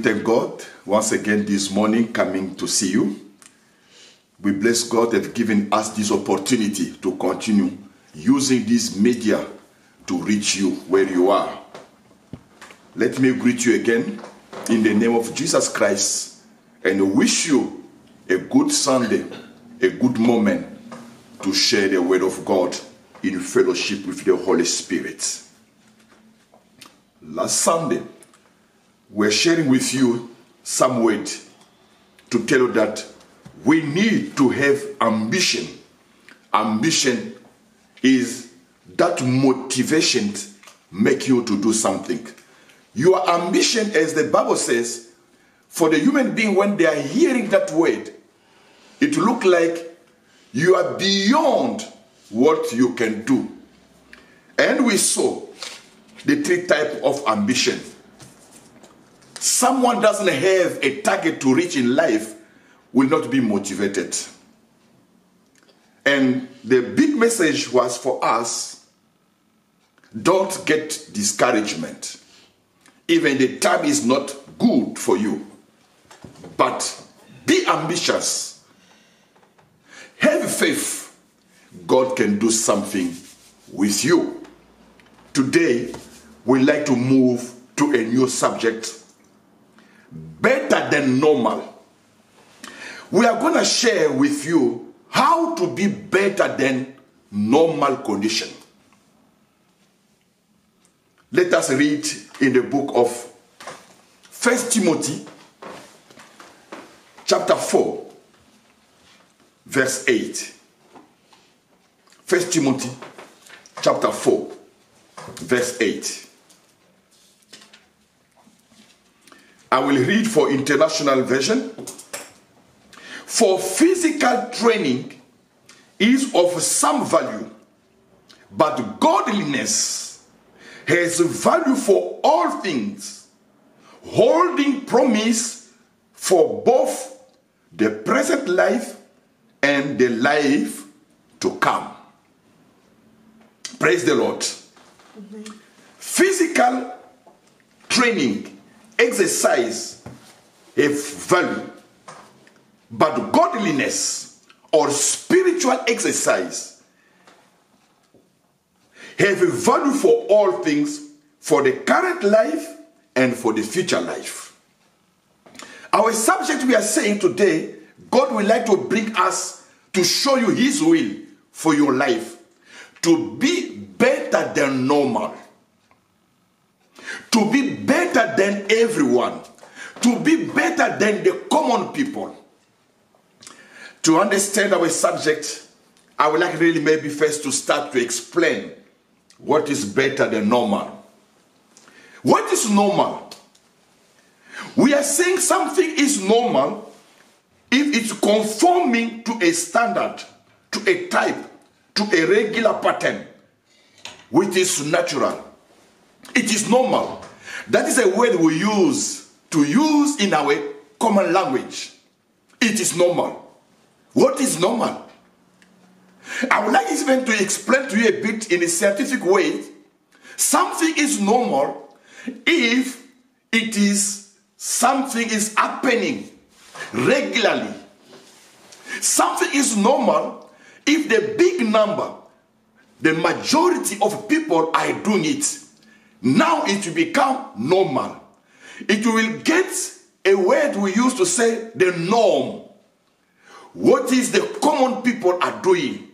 We thank God once again this morning coming to see you. We bless God that given us this opportunity to continue using this media to reach you where you are. Let me greet you again in the name of Jesus Christ and wish you a good Sunday, a good moment to share the word of God in fellowship with the Holy Spirit. Last Sunday, we're sharing with you some word to tell you that we need to have ambition. Ambition is that motivation make you to do something. Your ambition, as the Bible says, for the human being, when they are hearing that word, it look like you are beyond what you can do. And we saw the three types of ambition. Someone doesn't have a target to reach in life will not be motivated. And the big message was for us, don't get discouragement. Even the time is not good for you. But be ambitious. Have faith. God can do something with you. Today, we'd like to move to a new subject, better than normal. We are going to share with you how to be better than normal condition. Let us read in the book of 1 Timothy chapter 4, verse 8. 1 Timothy chapter 4, verse 8. I will read for International Version. For physical training is of some value, but godliness has value for all things, holding promise for both the present life and the life to come. Praise the Lord. Mm-hmm. Physical training, exercise have value, but godliness or spiritual exercise have a value for all things, for the current life and for the future life. Our subject we are saying today, God would like to bring us to show you His will for your life, to be better than normal, to be better than everyone, to be better than the common people. To understand our subject, I would like really maybe first to start to explain what is better than normal. What is normal? We are saying something is normal if it's conforming to a standard, to a type, to a regular pattern, which is natural. It is normal. That is a word we use in our common language. It is normal. What is normal? I would like even to explain to you a bit in a scientific way. Something is normal if it is something is happening regularly. Something is normal if the big number, the majority of people are doing it. Now it will become normal. It will get a word we used to say, the norm. What is the common people are doing?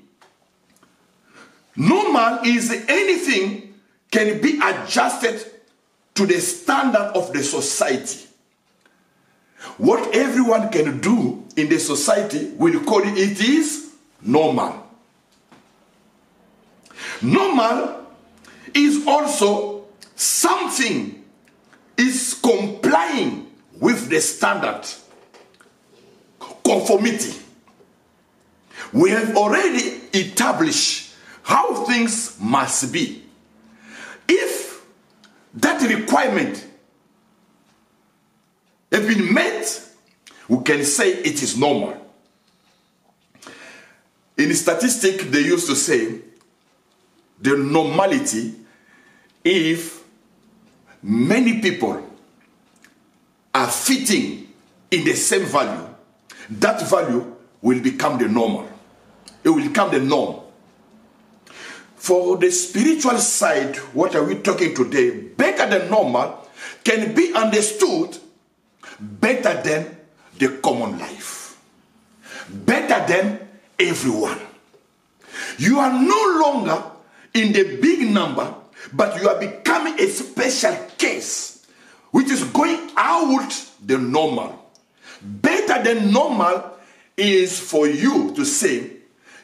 Normal is anything can be adjusted to the standard of the society. What everyone can do in the society, we'll call it is normal. Normal is also something is complying with the standard. Conformity. We have already established how things must be. If that requirement has been met, we can say it is normal. In statistics, they used to say the normality if many people are fitting in the same value, that value will become the normal. It will become the norm. For the spiritual side, what are we talking today? Better than normal can be understood better than the common life. Better than everyone. You are no longer in the big number, but you are becoming a special case, which is going out the normal. Better than normal is for you to say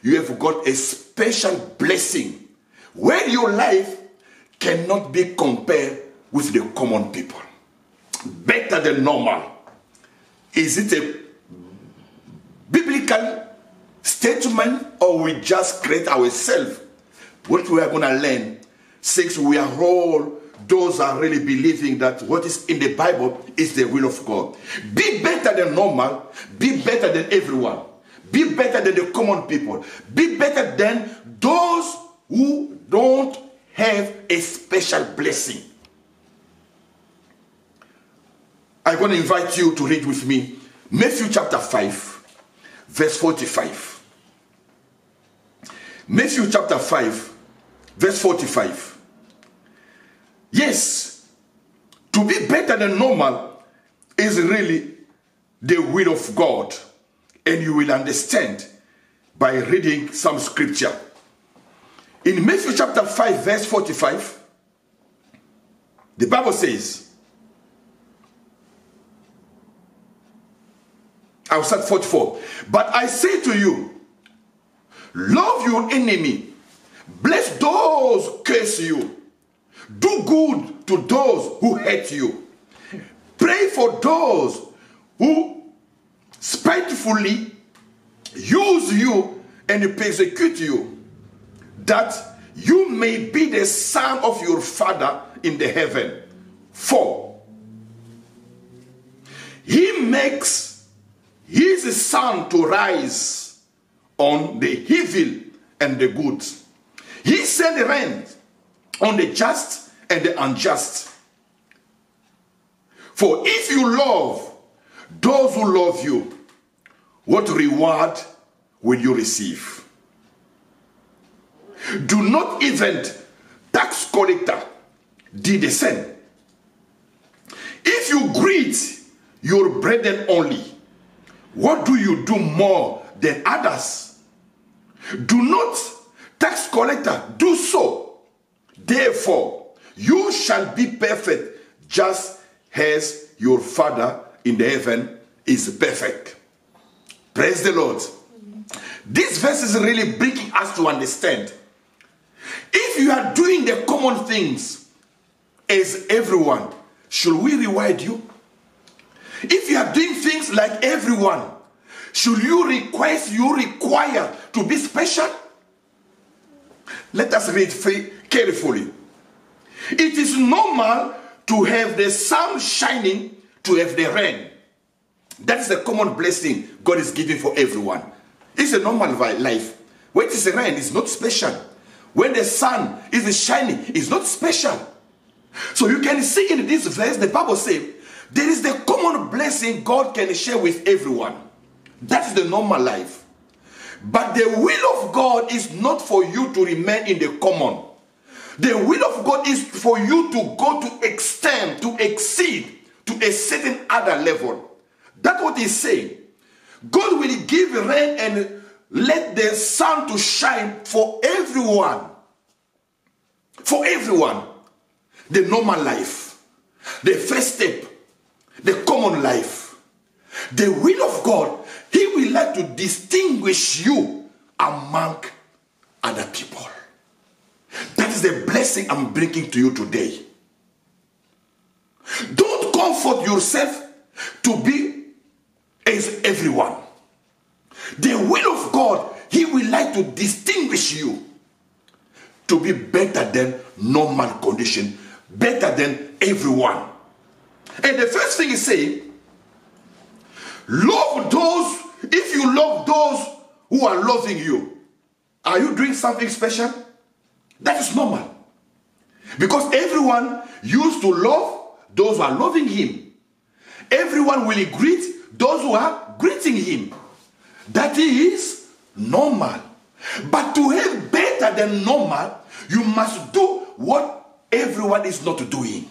you have got a special blessing where your life cannot be compared with the common people. Better than normal. Is it a biblical statement, or we just create ourselves? What we are going to learn, since we are all those are really believing that what is in the Bible is the will of God. Be better than normal. Be better than everyone. Be better than the common people. Be better than those who don't have a special blessing. I'm going to invite you to read with me Matthew chapter 5, verse 45. Matthew chapter 5, verse 45. Yes, to be better than normal is really the will of God. And you will understand by reading some scripture. In Matthew chapter 5, verse 45, the Bible says, I'll start 44. But I say to you, love your enemy, bless those who curse you, do good to those who hate you, pray for those who spitefully use you and persecute you, that you may be the son of your Father in the heaven. For he makes his sun to rise on the evil and the good. He sends rain on the just and the unjust. For if you love those who love you, what reward will you receive? Do not even tax collector do the same? If you greet your brethren only, what do you do more than others? Do not tax collector do so? Therefore, you shall be perfect, just as your Father in the heaven is perfect. Praise the Lord. This verse is really bringing us to understand. If you are doing the common things as everyone, should we reward you? If you are doing things like everyone, should you require to be special? Let us read carefully. It is normal to have the sun shining, to have the rain. That is the common blessing God is giving for everyone. It's a normal life. When it is rain, it's not special. When the sun is shining, it's not special. So you can see in this verse, the Bible says, there is the common blessing God can share with everyone. That's the normal life. But the will of God is not for you to remain in the common. The will of God is for you to go to extend, to exceed to a certain other level. That's what he's saying. God will give rain and let the sun to shine for everyone. For everyone. The normal life. The first step. The common life. The will of God, he will like to distinguish you among other people. That is the blessing I'm bringing to you today. Don't comfort yourself to be as everyone. The will of God, he will like to distinguish you to be better than normal condition, better than everyone. And the first thing is saying, love those, if you love those who are loving you, are you doing something special? That is normal. Because everyone used to love those who are loving him. everyone will greet those who are greeting him. That is normal. But to have better than normal, you must do what everyone is not doing.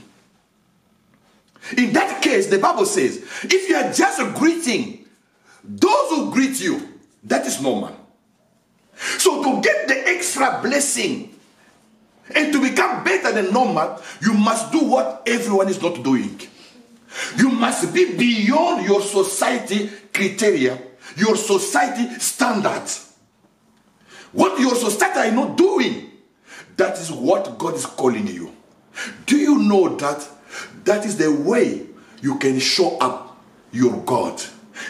In that case, the Bible says, if you are just greeting those who greet you, that is normal. So to get the extra blessing and to become better than normal, you must do what everyone is not doing. You must be beyond your society criteria, your society standards. What your society are not doing, that is what God is calling you. Do you know that that is the way you can show up your God?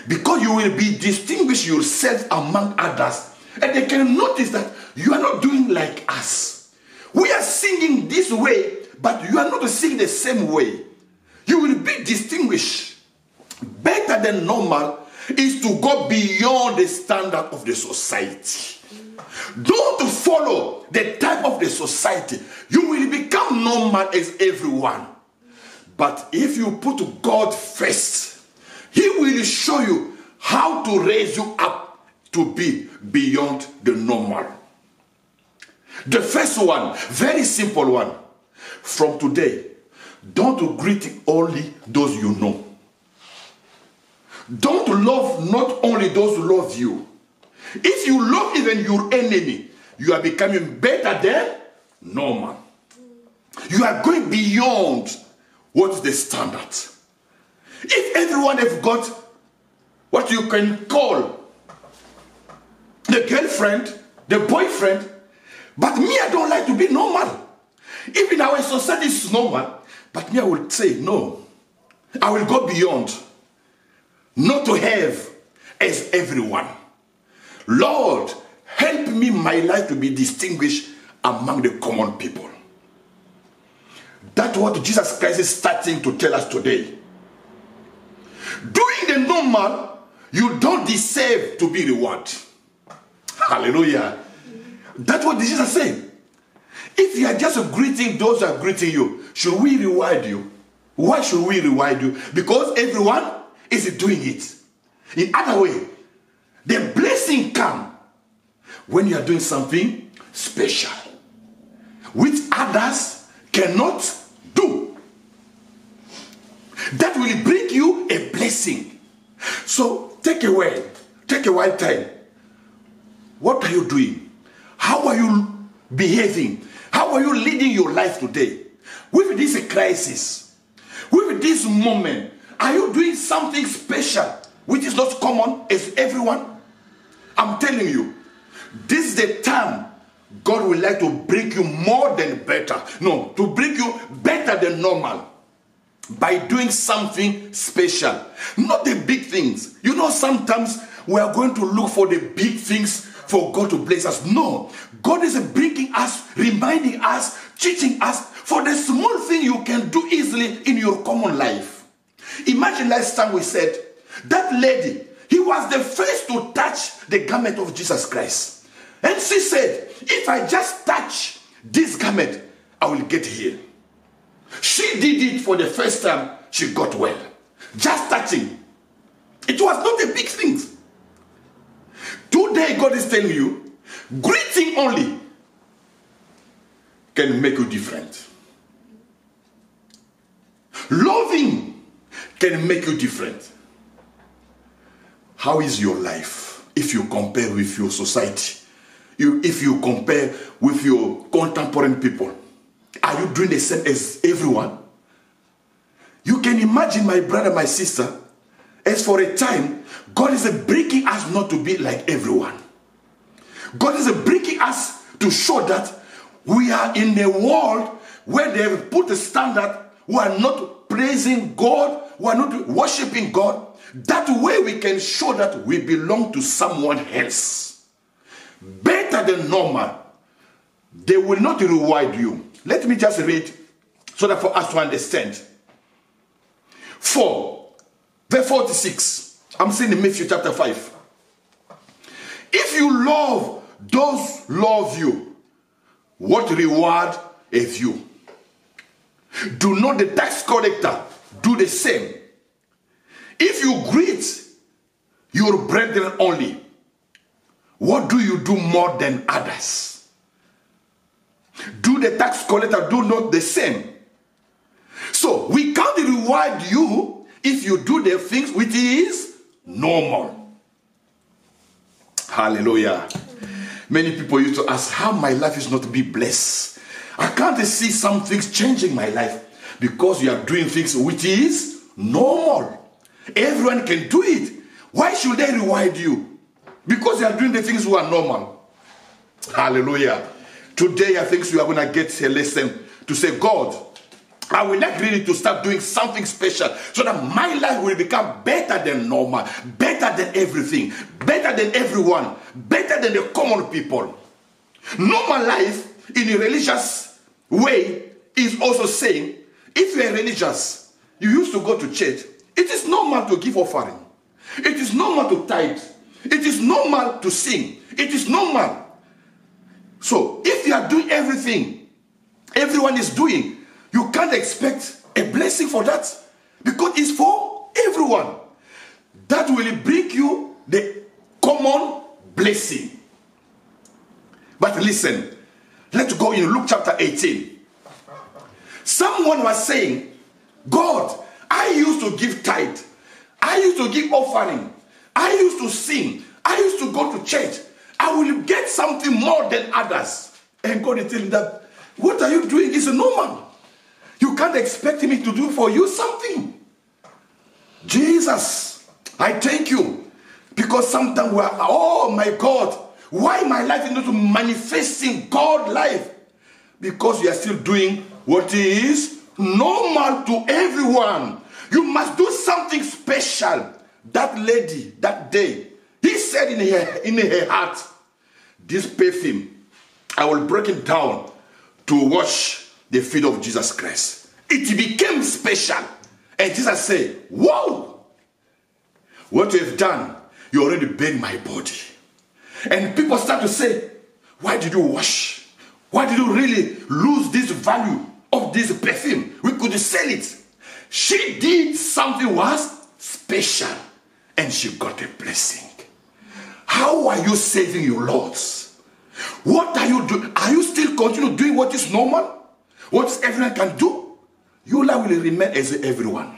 Because you will be distinguish yourself among others, and they can notice that you are not doing like us. We are singing this way, but you are not singing the same way. You will be distinguished. Better than normal is to go beyond the standard of the society. Don't follow the type of the society. You will become normal as everyone. But if you put God first, he will show you how to raise you up to be beyond the normal. The first one, very simple one. From today, don't greet only those you know. Don't love not only those who love you. If you love even your enemy, you are becoming better than normal. You are going beyond what is the standard. If everyone has got what you can call the girlfriend, the boyfriend, but me, I don't like to be normal. Even our society is normal, but me, I will say no. I will go beyond. Not to have as everyone. Lord, help me my life to be distinguished among the common people. That's what Jesus Christ is starting to tell us today. Doing the normal, you don't deserve to be rewarded. Hallelujah. That's what Jesus said. If you are just greeting those who are greeting you, should we reward you? Why should we reward you? Because everyone is doing it. In other way, the blessing comes when you are doing something special, which others cannot do. That will bring you a blessing. So take a while time. What are you doing? How are you behaving? How are you leading your life today? With this crisis, with this moment, are you doing something special which is not common as everyone? I'm telling you, this is the time God would like to bring you more than better. No, to bring you better than normal. By doing something special. Not the big things. You know, sometimes we are going to look for the big things for God to bless us. No. God is bringing us, reminding us, teaching us for the small thing you can do easily in your common life. Imagine last time we said, that lady, he was the first to touch the garment of Jesus Christ. And she said, if I just touch this garment, I will get healed. She did it for the first time, she got well. Just touching. It was not a big thing. Today God is telling you, greeting only can make you different. Loving can make you different. How is your life if you compare with your society? If you compare with your contemporary people? Are you doing the same as everyone? You can imagine, my brother, my sister, as for a time, God is breaking us not to be like everyone. God is breaking us to show that we are in a world where they have put a standard, we are not praising God, we are not worshiping God. That way we can show that we belong to someone else. Better than normal. They will not reward you. Let me just read so that for us to understand. 4, verse 46. I'm saying in Matthew chapter 5. If you love those who love you, what reward have you? Do not the tax collector do the same? If you greet your brethren only, what do you do more than others? Do the tax collector do not the same? So we can't reward you if you do the things which is normal. Hallelujah. Many people used to ask how my life is not to be blessed. I can't see some things changing my life because you are doing things which is normal. Everyone can do it. Why should they reward you? Because you are doing the things who are normal. Hallelujah. Today I think we are going to get a lesson to say, God, I would like really to start doing something special so that my life will become better than normal, better than everything, better than everyone, better than the common people. Normal life in a religious way is also saying, if you are religious, you used to go to church, it is normal to give offering. It is normal to tithe. It is normal to sing. It is normal. So if you are doing everything everyone is doing, you can't expect a blessing for that because it's for everyone. That will bring you the common blessing. But listen, let's go in Luke chapter 18. Someone was saying, God, I used to give tithe. I used to give offering. I used to sing. I used to go to church. I will get something more than others. And God is telling them, what are you doing? It's normal. You can't expect me to do for you something. Jesus, I thank you. Because sometimes we are, oh my God, why my life is not manifesting God life? Because you are still doing what is normal to everyone. You must do something special. That lady, that day, he said in her heart, this perfume, I will break it down to wash the feet of Jesus Christ. It became special. And Jesus said, whoa, what you have done, you already burned my body. And people start to say, why did you wash? Why did you really lose this value of this perfume? We could sell it. She did something was special. And she got a blessing. How are you saving your lords? What are you doing? Are you still continue doing what is normal? What everyone can do? Your life will remain as everyone.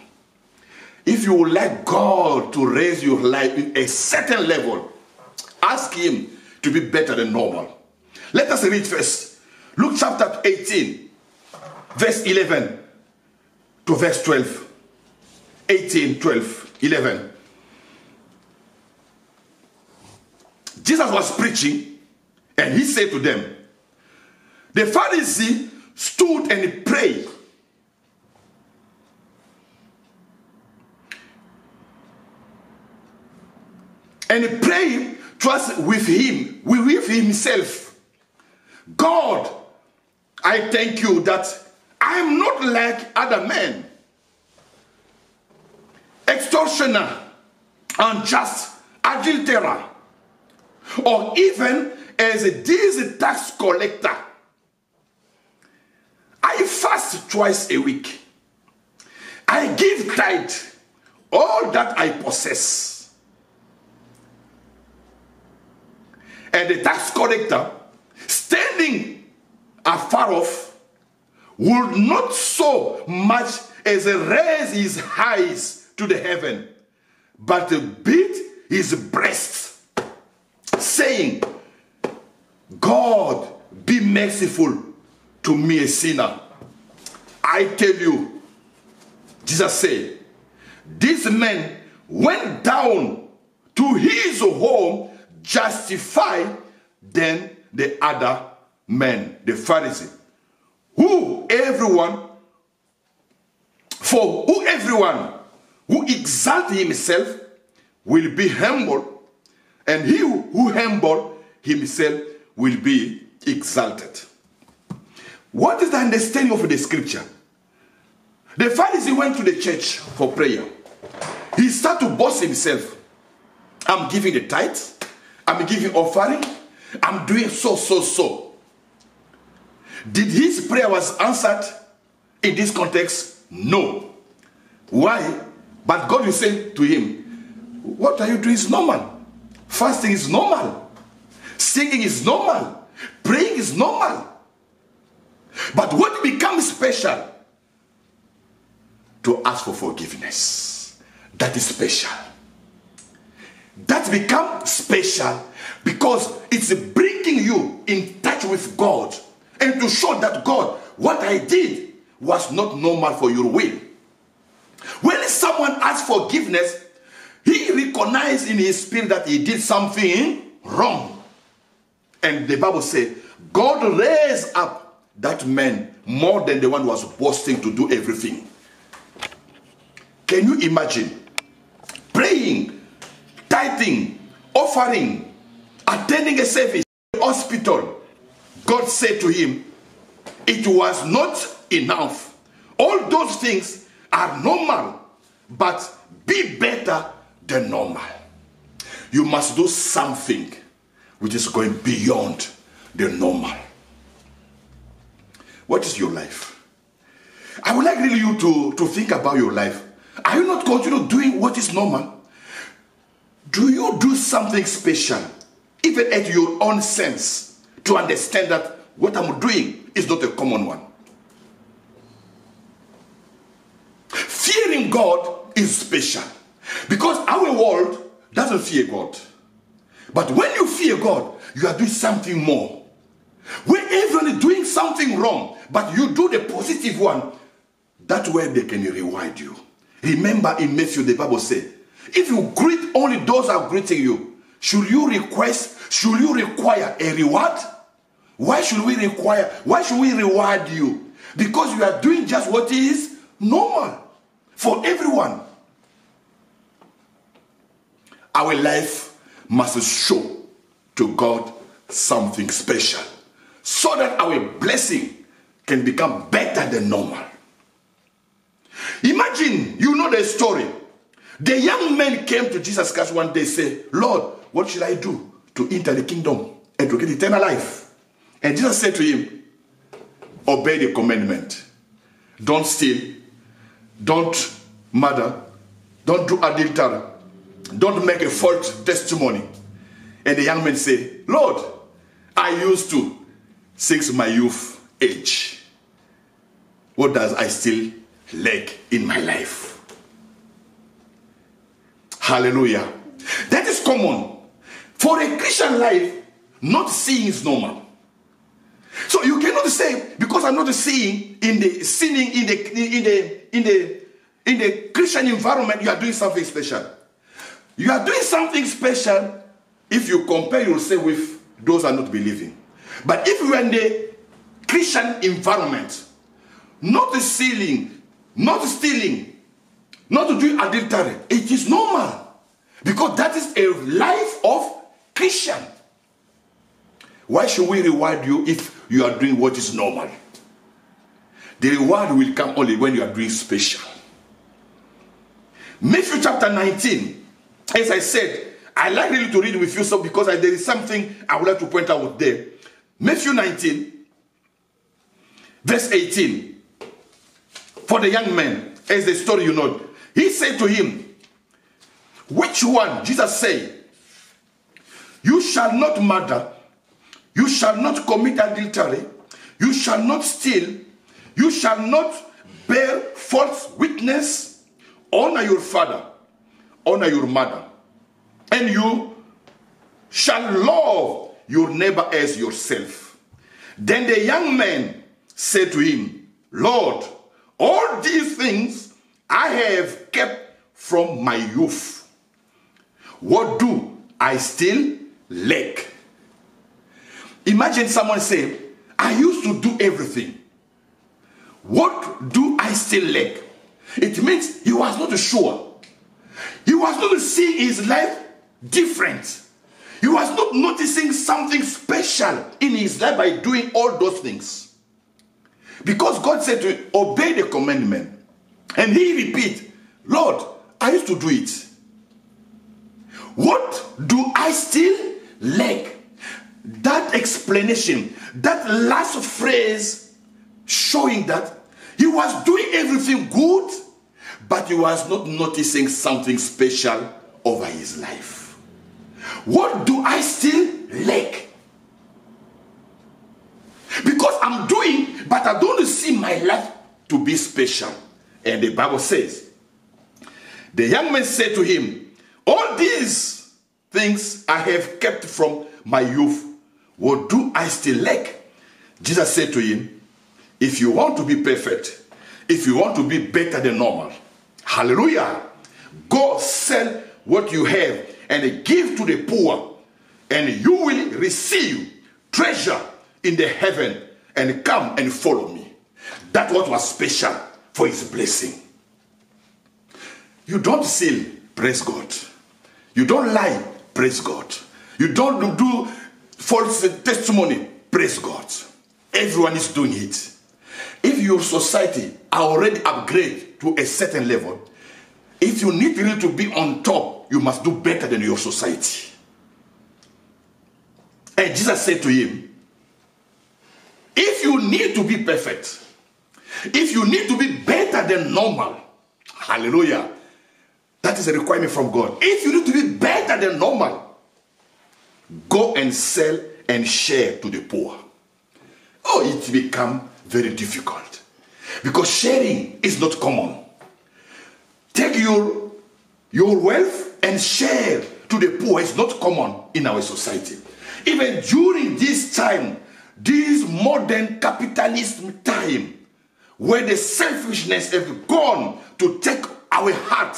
If you would like God to raise your life in a certain level, ask him to be better than normal. Let us read first. Luke chapter 18, verse 11 to verse 12. 18, 12, 11. Jesus was preaching and he said to them, the Pharisee stood and prayed. And he prayed trust with him, with himself. God, I thank you that I am not like other men, extortioner, unjust, adulterer, or even as this tax collector. I fast twice a week. I give tithe all that I possess. And the tax collector, standing afar off, would not so much as raise his eyes to the heaven, but beat his breast, saying, God, be merciful to me, a sinner. I tell you, Jesus said, this man went down to his home justified than the other man, the Pharisee, everyone who exalts himself will be humble, and he who humble himself will be exalted. What is the understanding of the scripture? The Pharisee went to the church for prayer. He started to boast himself. I'm giving the tithe. I'm giving offering. I'm doing so. Did his prayer was answered in this context? No. Why? But God will say to him, what are you doing is normal. Fasting is normal. Singing is normal. Praying is normal. But what becomes special? To ask for forgiveness. That is special. That becomes special because it's bringing you in touch with God and to show that God, what I did was not normal for your will. When someone asks forgiveness, he recognizes in his spirit that he did something wrong. And the Bible says, God raised up that man more than the one who was boasting to do everything. Can you imagine praying, tithing, offering, attending a service, hospital? God said to him, it was not enough. All those things are normal, but be better than normal. You must do something which is going beyond the normal. What is your life? I would like really you to think about your life. Are you not continue doing what is normal? Do you do something special, even at your own sense, to understand that what I'm doing is not a common one? Fearing God is special because our world doesn't fear God. But when you fear God, you are doing something more. When everyone is doing something wrong, but you do the positive one, that's where they can reward you. Remember in Matthew, the Bible says, if you greet only those who are greeting you, should you require a reward? Why should we reward you? Because you are doing just what is normal for everyone. Our life must show to God something special so that our blessing can become better than normal. Imagine, you know the story. The young man came to Jesus Christ one day and said, Lord, what should I do to enter the kingdom and to get eternal life? And Jesus said to him, obey the commandment. Don't steal. Don't murder. Don't do adultery. Don't make a false testimony. And the young man said, Lord, I used to since my youth age. What does I still lack in my life? Hallelujah. That is common. For a Christian life, not seeing is normal. So you cannot say, because I'm not seeing in the sinning in the Christian environment, you are doing something special. You are doing something special if you compare yourself with those who are not believing. But if you are in the Christian environment, not stealing, not doing adultery, it is normal. Because that is a life of Christian. Why should we reward you if you are doing what is normal? The reward will come only when you are doing special. Matthew chapter 19, as I said, I like really to read with you so because there is something I would like to point out there. Matthew 19, verse 18. For the young man, as the story you know, he said to him, which one? Jesus said, you shall not murder, you shall not commit adultery, you shall not steal, you shall not bear false witness, honor your father, honor your mother, and you shall love your neighbor as yourself. Then the young man said to him, Lord, all these things I have kept from my youth. What do I still lack? Imagine someone saying, I used to do everything. What do I still lack? It means he was not sure. He was not seeing his life different. He was not noticing something special in his life by doing all those things. Because God said to him, obey the commandment. And he repeat, Lord, I used to do it. What do I still lack? That explanation, that last phrase showing that he was doing everything good, but he was not noticing something special over his life. What do I still lack? Because I'm doing, but I don't see my life to be special. And the Bible says, the young man said to him, all these things I have kept from my youth. What do I still lack? Jesus said to him, if you want to be perfect, if you want to be better than normal, hallelujah, go sell what you have and give to the poor, and you will receive treasure in the heaven, and come and follow me. That's what was special for his blessing. You don't steal, praise God. You don't lie, praise God. You don't do false testimony, praise God. Everyone is doing it. If your society are already upgraded to a certain level, if you need really to be on top, you must do better than your society. And Jesus said to him, if you need to be perfect, if you need to be better than normal, hallelujah, that is a requirement from God. If you need to be better than normal, go and sell and share to the poor. Oh, it become very difficult because sharing is not common. Take your wealth and share to the poor. It's not common in our society. Even during this time, this modern capitalism time, where the selfishness has gone to take our heart,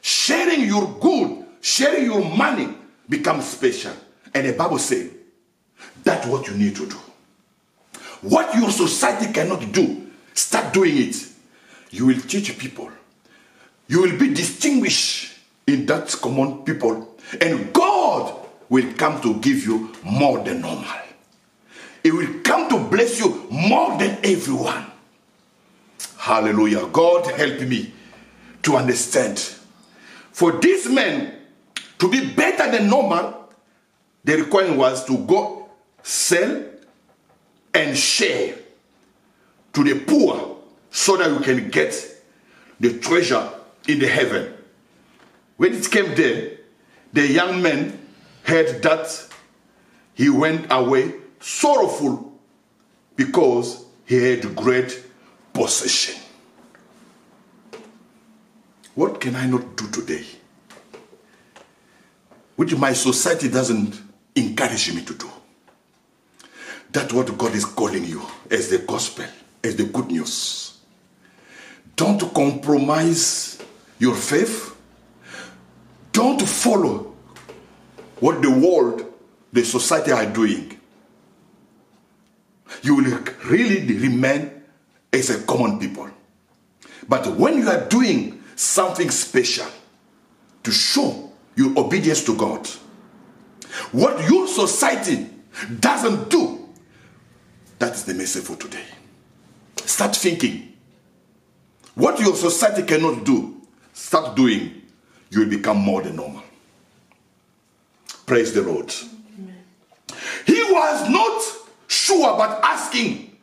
sharing your good, sharing your money becomes special. And the Bible says, that's what you need to do. What your society cannot do, start doing it. You will teach people. You will be distinguished in that common people. And God will come to give you more than normal. He will come to bless you more than everyone. Hallelujah. God help me to understand. For this man to be better than normal, the requirement was to go sell and share to the poor so that you can get the treasure in the heaven. When it came there, the young man heard that he went away sorrowful because he had great possession. What can I not do today, which my society doesn't encourage me to do? That's what God is calling you as the gospel, as the good news. Don't compromise your faith. Don't follow what the world, the society are doing. You will really remain as a common people. But when you are doing something special to show your obedience to God, what your society doesn't do, that is the message for today. Start thinking. What your society cannot do, start doing. You will become more than normal. Praise the Lord. Amen. He was not sure but asking,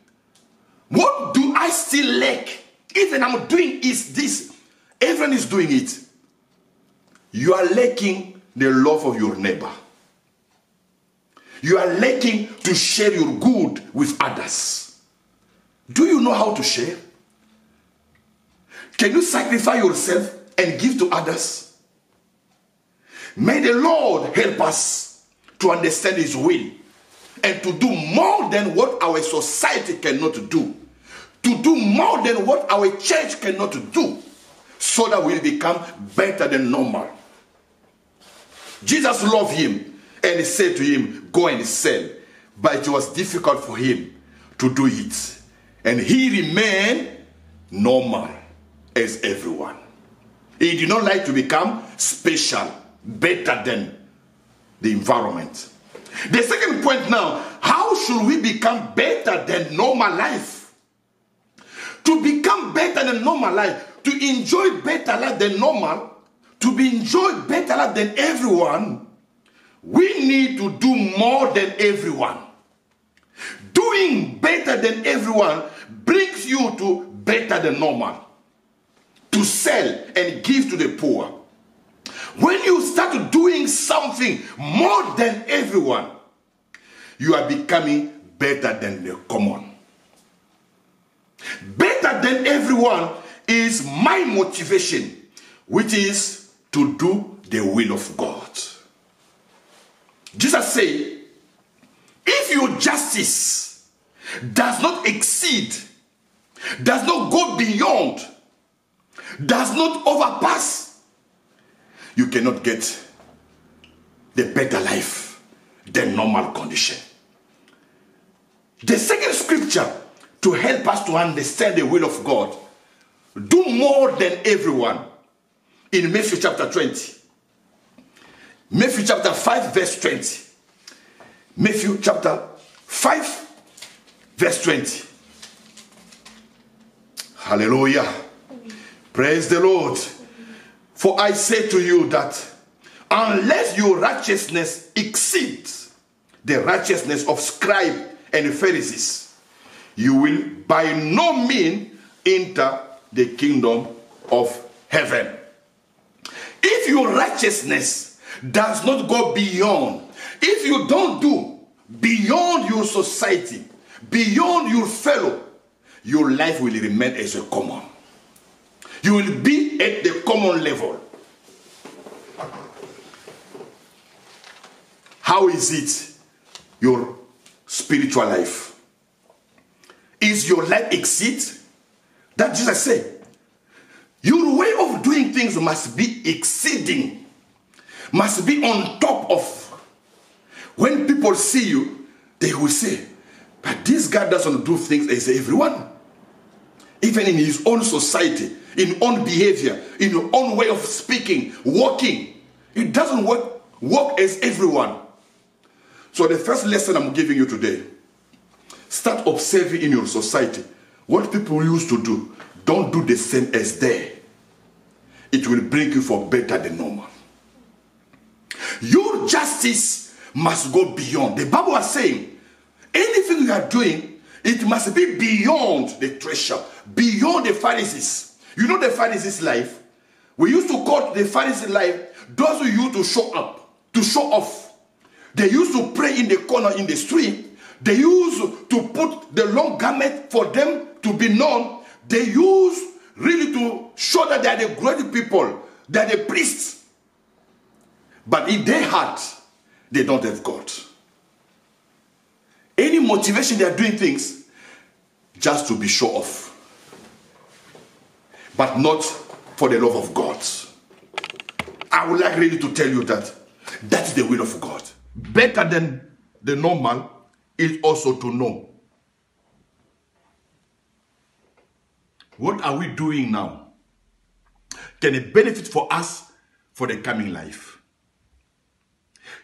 what do I still lack? Even I'm doing is this. Everyone is doing it. You are lacking the love of your neighbor. You are lacking to share your good with others. Do you know how to share? Can you sacrifice yourself and give to others? May the Lord help us to understand His will and to do more than what our society cannot do. To do more than what our church cannot do, so that we'll become better than normal. Jesus loved him and he said to him, go and sell. But it was difficult for him to do it. And he remained normal as everyone. He did not like to become special, better than the environment. The second point now, how should we become better than normal life? To become better than normal life, to enjoy better life than normal, to be enjoyed better life than everyone, we need to do more than everyone. Doing better than everyone brings you to better than normal. to sell and give to the poor. When you start doing something more than everyone, you are becoming better than the common. Better than everyone is my motivation, which is to do the will of God. Jesus said, if your justice does not exceed, does not go beyond, does not overpass, you cannot get the better life than normal condition. The second scripture to help us to understand the will of God, do more than everyone, in Matthew chapter 20. Matthew chapter 5 verse 20. Matthew chapter 5 verse 20. Hallelujah. Praise the Lord. For I say to you that unless your righteousness exceeds the righteousness of scribes and Pharisees, you will by no means enter the kingdom of heaven. If your righteousness does not go beyond, if you don't do beyond your society, beyond your fellow, your life will remain as a common. You will be at the common level. How is it your spiritual life? Is your life exceed? That Jesus said. Your way of doing things must be exceeding, must be on top of. When people see you, they will say, but this guy doesn't do things as everyone. Even in his own society, in own behavior, in your own way of speaking, walking, it doesn't walk as everyone. So the first lesson I'm giving you today, start observing in your society what people used to do. Don't do the same as they. It will bring you for better than normal. Your justice must go beyond. The Bible was saying, anything you are doing, it must be beyond the treasure, beyond the Pharisees. You know the Pharisees' life? We used to call the Pharisees' life those who used to show up, to show off. They used to pray in the corner in the street. They used to put the long garment for them to be known. They used really to show that they are the great people, they are the priests. But in their heart, they don't have God. Any motivation, they are doing things just to be show off, but not for the love of God. I would like really to tell you that that's the will of God. Better than the normal is also to know. What are we doing now? Can it benefit for us for the coming life?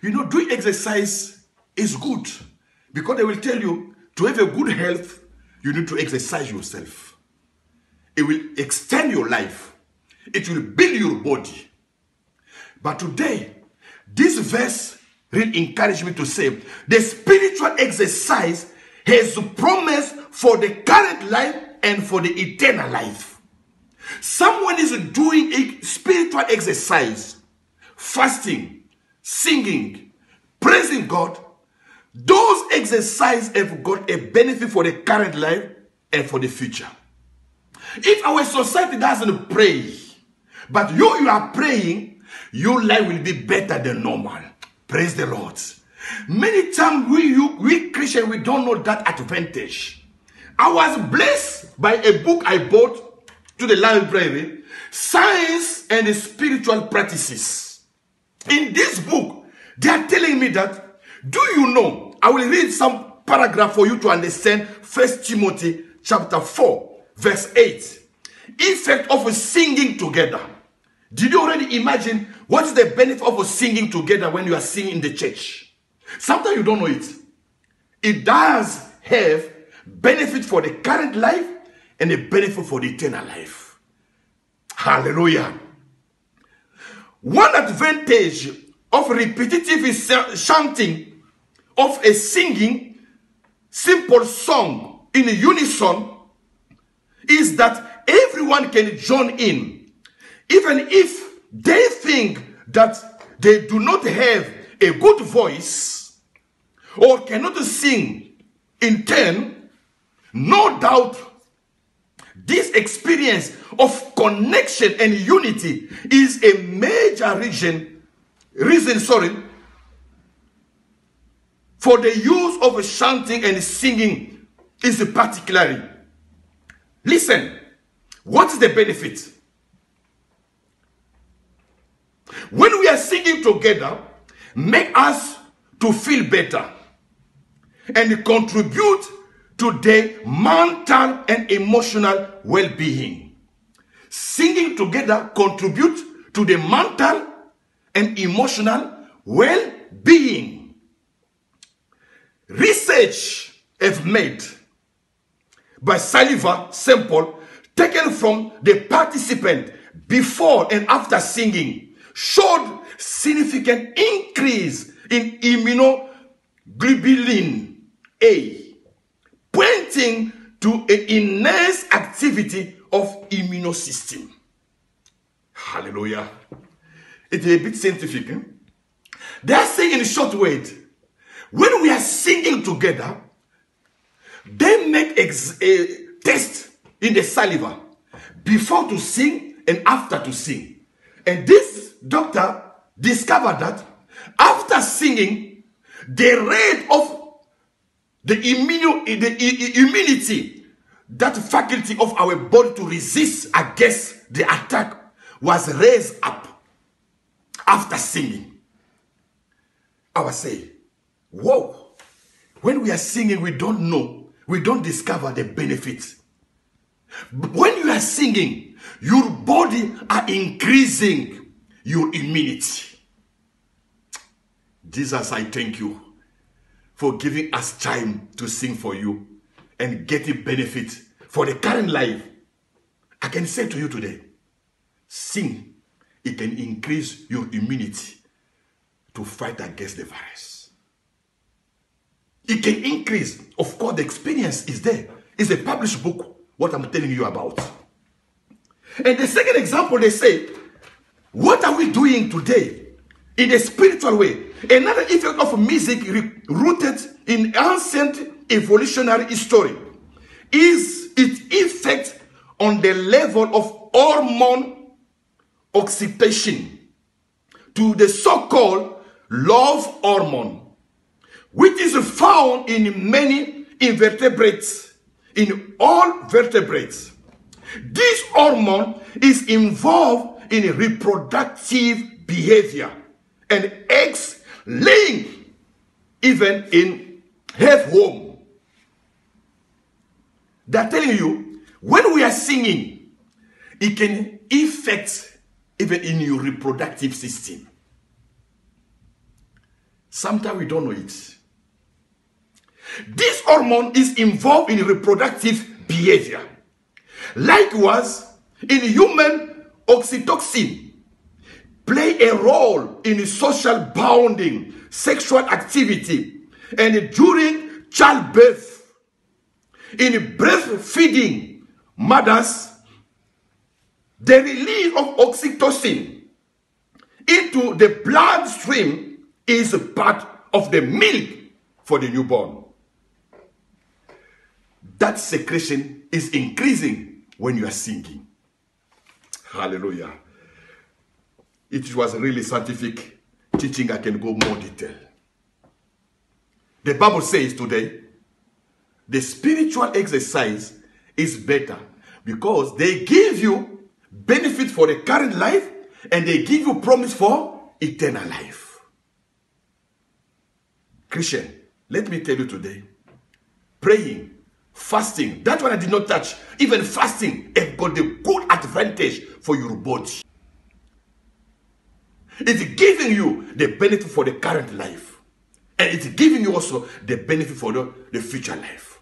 You know, doing exercise is good because they will tell you to have a good health, you need to exercise yourself. It will extend your life. It will build your body. But today, this verse really encouraged me to say, the spiritual exercise has promise for the current life and for the eternal life. Someone is doing a spiritual exercise, fasting, singing, praising God. Those exercises have got a benefit for the current life and for the future. If our society doesn't pray, but you are praying, your life will be better than normal. Praise the Lord. Many times we Christians, we don't know that advantage. I was blessed by a book I bought to the library, Science and Spiritual Practices. In this book, they are telling me that, do you know, I will read some paragraph for you to understand 1 Timothy chapter 4, verse 8. Effect of singing together. Did you already imagine what is the benefit of singing together when you are singing in the church? Sometimes you don't know it. It does have benefit for the current life and a benefit for the eternal life. Hallelujah. One advantage of repetitive chanting, of a singing simple song in unison, is that everyone can join in, even if they think that they do not have a good voice or cannot sing in turn. No doubt, this experience of connection and unity is a major reason for the use of chanting and singing is particularly. Listen, what is the benefit? When we are singing together, make us to feel better and contribute to the mental and emotional well-being. Singing together contribute to the mental and emotional well-being. Research have made by saliva sample taken from the participant before and after singing showed significant increase in immunoglobulin A, pointing to an enhanced activity of immune system. Hallelujah. It's a bit scientific. They are saying in a short word, when we are singing together, they make a test in the saliva before to sing and after to sing. And this doctor discovered that after singing, the rate of the immunity, that faculty of our body to resist against the attack, was raised up after singing. I was saying, whoa, when we are singing, we don't know, we don't discover the benefits. When you are singing, your body are increasing your immunity. Jesus, I thank you for giving us time to sing for you and getting benefit for the current life. I can say to you today, sing. It can increase your immunity to fight against the virus. It can increase. Of course, the experience is there. It's a published book, what I'm telling you about. And the second example, they say, what are we doing today in a spiritual way? Another effect of music rooted in ancient evolutionary history is its effect on the level of hormone oxytocin to the so-called love hormone, which is found in many invertebrates, in all vertebrates. This hormone is involved in reproductive behavior and eggs laying, even in health home. They're telling you, when we are singing, it can affect even in your reproductive system. Sometimes we don't know it. This hormone is involved in reproductive behavior. Likewise, in human, oxytocin play a role in social bonding, sexual activity, and during childbirth. In breastfeeding mothers, the release of oxytocin into the bloodstream is part of the milk for the newborn. That secretion is increasing when you are singing. Hallelujah. It was really scientific teaching. I can go more detail. The Bible says today, the spiritual exercise is better because they give you benefit for the current life and they give you promise for eternal life. Christian, let me tell you today, praying, fasting, that one I did not touch. Even fasting has got the good advantage for your body. It's giving you the benefit for the current life. And it's giving you also the benefit for the future life.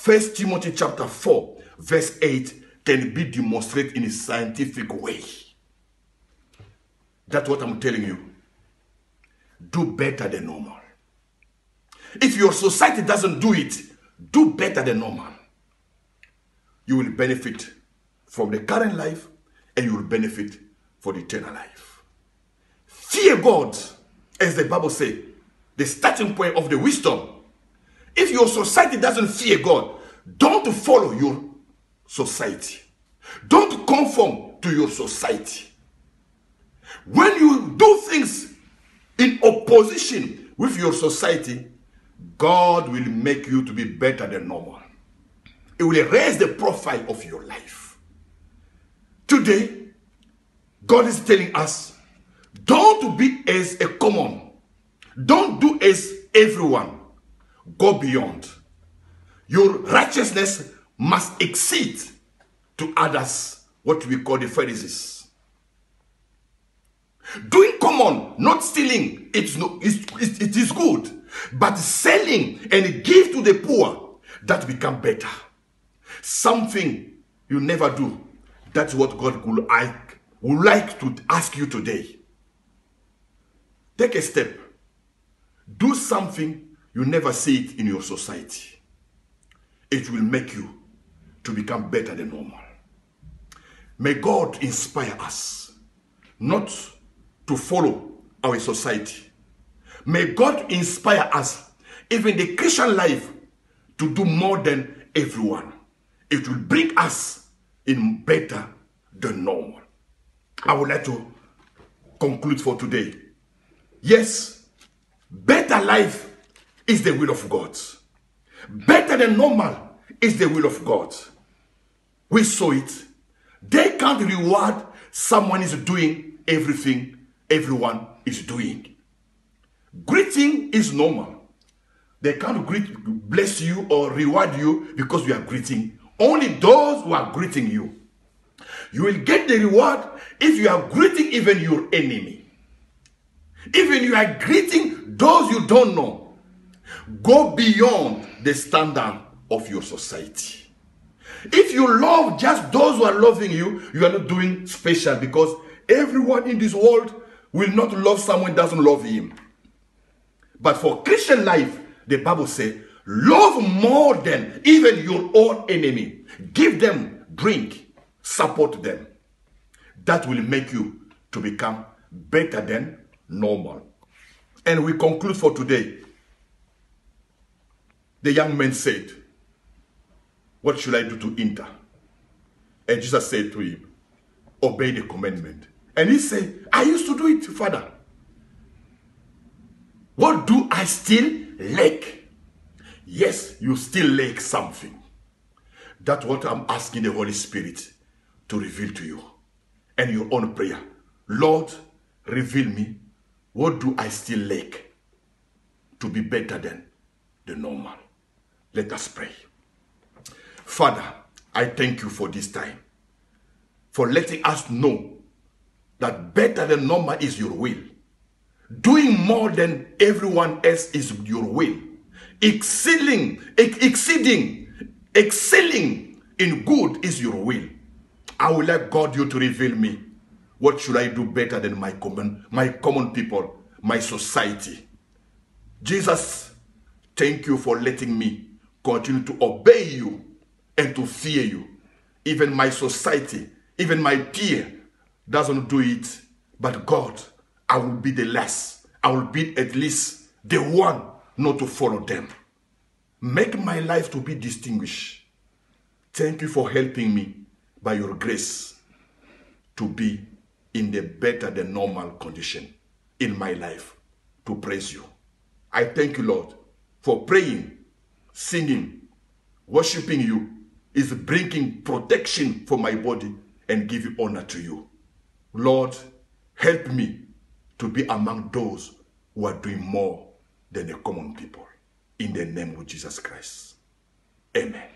1 Timothy chapter 4, verse 8 can be demonstrated in a scientific way. That's what I'm telling you. Do better than normal. If your society doesn't do it, do better than normal. You will benefit from the current life and you will benefit for the eternal life. Fear God, as the Bible says, the starting point of the wisdom. If your society doesn't fear God, don't follow your society. Don't conform to your society. When you do things in opposition with your society, God will make you to be better than normal. It will raise the profile of your life. Today, God is telling us, don't be as a common. Don't do as everyone. Go beyond. Your righteousness must exceed to others what we call the Pharisees. Doing common, not stealing, it is good. But selling and give to the poor, that become better. Something you never do. That's what God would like to ask you today. Take a step. Do something you never see it in your society. It will make you to become better than normal. May God inspire us not to follow our society. May God inspire us, even the Christian life, to do more than everyone. It will bring us in better than normal. I would like to conclude for today. Yes, better life is the will of God. Better than normal is the will of God. We saw it. They can't reward someone is doing everything everyone is doing. Greeting is normal. They can't bless you or reward you because you are greeting. Only those who are greeting you. You will get the reward if you are greeting even your enemy. Even you are greeting those you don't know. Go beyond the standard of your society. If you love just those who are loving you, you are not doing special, because everyone in this world will not love someone who doesn't love him. But for Christian life, the Bible says, love more than even your own enemy. Give them drink, support them. That will make you to become better than normal. And we conclude for today. The young man said, what should I do to enter? And Jesus said to him, obey the commandment. And he said, I used to do it, Father. What do I still lack? Yes, you still lack something. That's what I'm asking the Holy Spirit to reveal to you. And your own prayer. Lord, reveal me. What do I still lack to be better than the normal? Let us pray. Father, I thank you for this time. For letting us know that better than normal is your will. Doing more than everyone else is your will. Excelling in good is your will. I would like God you to reveal me. What should I do better than my common people, my society? Jesus, thank you for letting me continue to obey you and to fear you. Even my society, even my peer doesn't do it. But God, I will be the last. I will be at least the one not to follow them. Make my life to be distinguished. Thank you for helping me by your grace to be in the better than normal condition in my life to praise you. I thank you, Lord, for praying, singing, worshiping you is bringing protection for my body and giving honor to you. Lord, help me to be among those who are doing more than the common people. In the name of Jesus Christ. Amen.